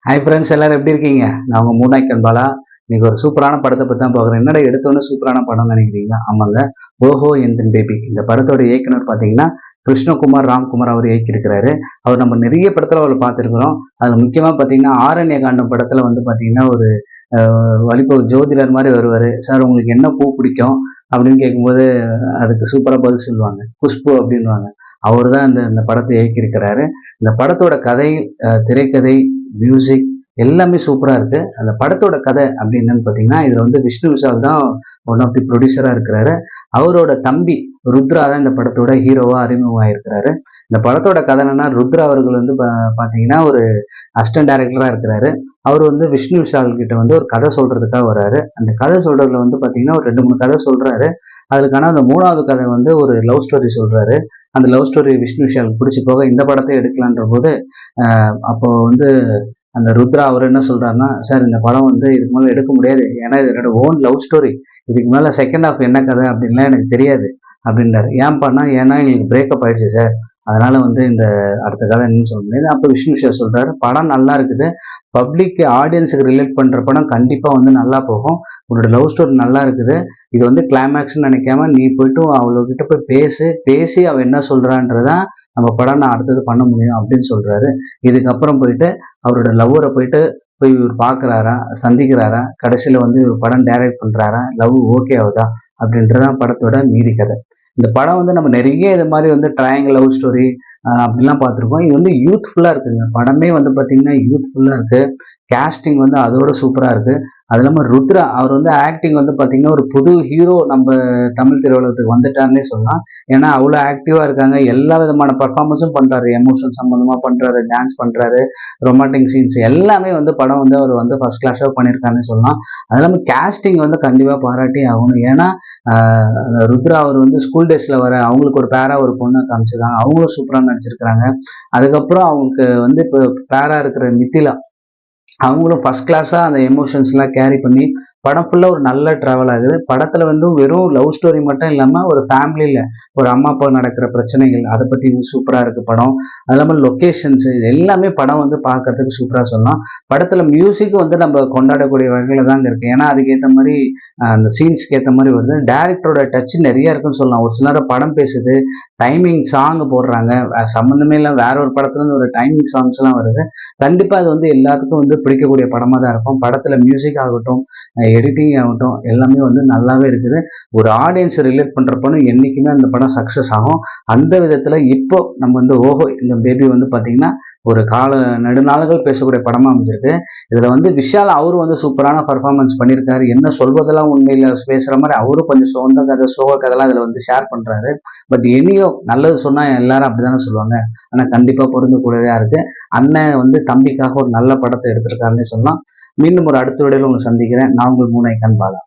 Hi friends, எல்லாரும் எப்படி இருக்கீங்க? நான் உங்க மூனாய்க்கன் பாலா. இன்னைக்கு ஒரு சூப்பரான படத்தை பற்றி தான் பார்க்குறேன். என்னடா எடுத்தோன்னே சூப்பரான படம் நினைக்கிறீங்க? ஆமாங்க, ஓஹோ எந்திரன் பேபி. இந்த படத்தோட இயக்குனர் பார்த்தீங்கன்னா கிருஷ்ணகுமார் ராம்குமார் அவர் இயக்கியிருக்கிறாரு. அவர் நம்ம நிறைய படத்தில் அவர் பார்த்துருக்குறோம். அதில் முக்கியமாக பார்த்தீங்கன்னா ஆரண்ய காண்டம் படத்தில் வந்து பார்த்தீங்கன்னா ஒரு வழிபோக்கு ஜோதிடர் மாதிரி வருவார். சார் உங்களுக்கு என்ன பூ பிடிக்கும் அப்படின்னு கேட்கும்போது அதுக்கு சூப்பராக பதில் சொல்லுவாங்க, குஷ்பு அப்படின்வாங்க. அவர் தான் இந்த படத்தை இயக்கியிருக்கிறாரு. இந்த படத்தோட கதை, திரைக்கதை, மியூசிக் எல்லாமே சூப்பரா இருக்கு. அந்த படத்தோட கதை அப்படி என்னன்னு பார்த்தீங்கன்னா, இதுல வந்து விஷ்ணு விஷால் தான் ஒன் ஆஃப் தி ப்ரொடியூசரா இருக்கிறாரு. அவரோட தம்பி ருத்ரா தான் இந்த படத்தோட ஹீரோவா அறிமுகமாயிருக்கிறாரு. இந்த படத்தோட கதை என்னன்னா, ருத்ரா அவர்கள் வந்து பார்த்தீங்கன்னா ஒரு அசிஸ்டன்ட் டைரக்டரா இருக்கிறாரு. அவர் வந்து விஷ்ணு விஷால் கிட்ட வந்து ஒரு கதை சொல்றதுக்காக வர்றாரு. அந்த கதை சொல்றதுல வந்து பார்த்தீங்கன்னா ஒரு 2, 3 கதை சொல்றாரு. அதுக்கான அந்த 3வது கதை வந்து ஒரு லவ் ஸ்டோரி சொல்றாரு. அந்த லவ் ஸ்டோரி விஷ்ணு விஷாலுக்கு பிடிச்சி போக இந்த படத்தை எடுக்கலான்ற போது அப்போ வந்து அந்த ருத்ரா அவர் என்ன சொல்றாருன்னா, சார் இந்த படம் வந்து இதுக்கு மேலே எடுக்க முடியாது. ஏன்னா இது என்னோட ஓன் லவ் ஸ்டோரி. இதுக்கு மேலே செகண்ட் ஹாஃப் என்ன கதை அப்படின்லாம் எனக்கு தெரியாது அப்படின்றாரு. ஏன்ப்பான்னா, ஏன்னா எங்களுக்கு பிரேக்கப் ஆயிடுச்சு சார். அதனால வந்து இந்த அடுத்த கதை என்னன்னு சொல்ல முடியாது. அப்போ விஷ்ணு விஷால் சொல்றாரு, படம் நல்லா இருக்குது. பப்ளிக் ஆடியன்ஸுக்கு ரிலேட் பண்ற படம் கண்டிப்பா வந்து நல்லா போகும். உன்னோட லவ் ஸ்டோரி நல்லா இருக்குது. இது வந்து கிளைமேக்ஸ்ன்னு நினைக்காம நீ போயிட்டு அவங்ககிட்ட போய் பேசி அவ என்ன சொல்றான்றதான் நம்ம படம் நான் அடுத்தது பண்ண முடியும் அப்படின்னு சொல்றாரு. இதுக்கப்புறம் போயிட்டு அவரோட லவ்வரை போய் இவர் பார்க்குறாரா, சந்திக்கிறாரா, கடைசியில் வந்து இவர் படம் டைரக்ட் பண்ணுறாரா, லவ் ஓகே ஆகுதா அப்படின்றதான் படத்தோட மீதி கதை. இந்த படம் வந்து நம்ம நிறைய இது மாதிரி வந்து ட்ரையாங்கிள் லவ் ஸ்டோரி அப்படிலாம் பார்த்துருக்கோம். இது வந்து யூத்ஃபுல்லாக இருக்குங்க. படமே வந்து பார்த்தீங்கன்னா யூத்ஃபுல்லாக இருக்கு. கேஸ்டிங் வந்து அதோட சூப்பராக இருக்கு. அது இல்லாமல் ருத்ரா அவர் வந்து ஆக்டிங் வந்து பார்த்தீங்கன்னா ஒரு புது ஹீரோ நம்ம தமிழ் திரையுலகத்துக்கு வந்துட்டாருன்னே சொல்லலாம். ஏன்னா அவ்வளோ ஆக்டிவாக இருக்காங்க. எல்லா விதமான பர்ஃபார்மன்ஸும் பண்ணுறாரு. எமோஷன் சம்மந்தமாக பண்ணுறாரு, டான்ஸ் பண்ணுறாரு, ரொமான்டிக் சீன்ஸ் எல்லாமே வந்து படம் வந்து அவர் வந்து ஃபர்ஸ்ட் கிளாஸாக பண்ணியிருக்காருன்னு சொல்லலாம். அது இல்லாமல் கேஸ்டிங் வந்து கண்டிப்பாக பாராட்டி ஆகணும். ஏன்னா ருத்ரா அவர் வந்து ஸ்கூல் டேஸில் வர அவங்களுக்கு ஒரு பேரா ஒரு பொண்ணை காமிச்சிருக்காங்க. அவங்களும் சூப்பராக நடிச்சிருக்கிறாங்க. அதுக்கப்புறம் அவங்களுக்கு வந்து இப்போ பேரா இருக்கிற மித்திலா அவங்களும் ஃபர்ஸ்ட் கிளாஸாக அந்த எமோஷன்ஸ்லாம் கேரி பண்ணி படம் ஃபுல்லாக ஒரு நல்ல ட்ராவல் ஆகுது. படத்தில் வந்து வெறும் லவ் ஸ்டோரி மட்டும் இல்லாமல் ஒரு ஃபேமிலியில் ஒரு அம்மா அப்பா நடக்கிற பிரச்சனைகள் அதை பற்றி சூப்பராக இருக்குது படம். அது இல்லாமல் லொக்கேஷன்ஸ் எல்லாமே படம் வந்து பார்க்கறதுக்கு சூப்பராக சொல்லலாம். படத்தில் மியூசிக் வந்து நம்ம கொண்டாடக்கூடிய வகையில் தாங்க இருக்குது. ஏன்னா அதுக்கேற்ற மாதிரி அந்த சீன்ஸ்க்கு ஏற்ற மாதிரி வருது. டேரக்டரோட டச் நிறைய இருக்குன்னு சொல்லலாம். ஒரு சில நேரம் படம் பேசுது, டைமிங் சாங் போடுறாங்க, சம்மந்தமே இல்லை வேற ஒரு படத்துலேருந்து ஒரு டைமிங் சாங்ஸ்லாம் வருது. கண்டிப்பாக அது வந்து எல்லாத்துக்கும் வந்து பிடிக்கக்கூடிய படமாக தான் இருக்கும். படத்தில் மியூசிக் ஆகட்டும், எடிட்டிங் ஆகட்டும் எல்லாமே வந்து நல்லாவே இருக்குது. ஒரு ஆடியன்ஸை ரிலேட் பண்ணுறப்பனும் என்றைக்குமே அந்த படம் சக்ஸஸ் ஆகும். அந்த விதத்தில் இப்போ நம்ம வந்து ஓஹோ இந்த பேபி வந்து பார்த்தீங்கன்னா ஒரு நெடுநாள்கள் பேசக்கூடிய படமாக அமைஞ்சிருக்கு. இதில் வந்து விஷால் அவரும் வந்து சூப்பரான பர்ஃபார்மன்ஸ் பண்ணியிருக்காரு. என்ன சொல்வதெல்லாம் உண்மையில் பேசுகிற மாதிரி அவரும் கொஞ்சம் சொந்த கதை சோக கதைலாம் இதில் வந்து ஷேர் பண்ணுறாரு. பட் இனியோ நல்லது சொன்னால் எல்லாரும் அப்படி தானே சொல்லுவாங்க. ஆனால் கண்டிப்பாக பொருந்தக்கூடியதாக இருக்குது. அண்ணன் வந்து தம்பிக்காக ஒரு நல்ல படத்தை எடுத்திருக்காருன்னே சொல்லலாம். மீண்டும் ஒரு அடுத்த வீடியோவில் உங்களை சந்திக்கிறேன். நான் உங்கள் மூனாய்க்கன் பாலா.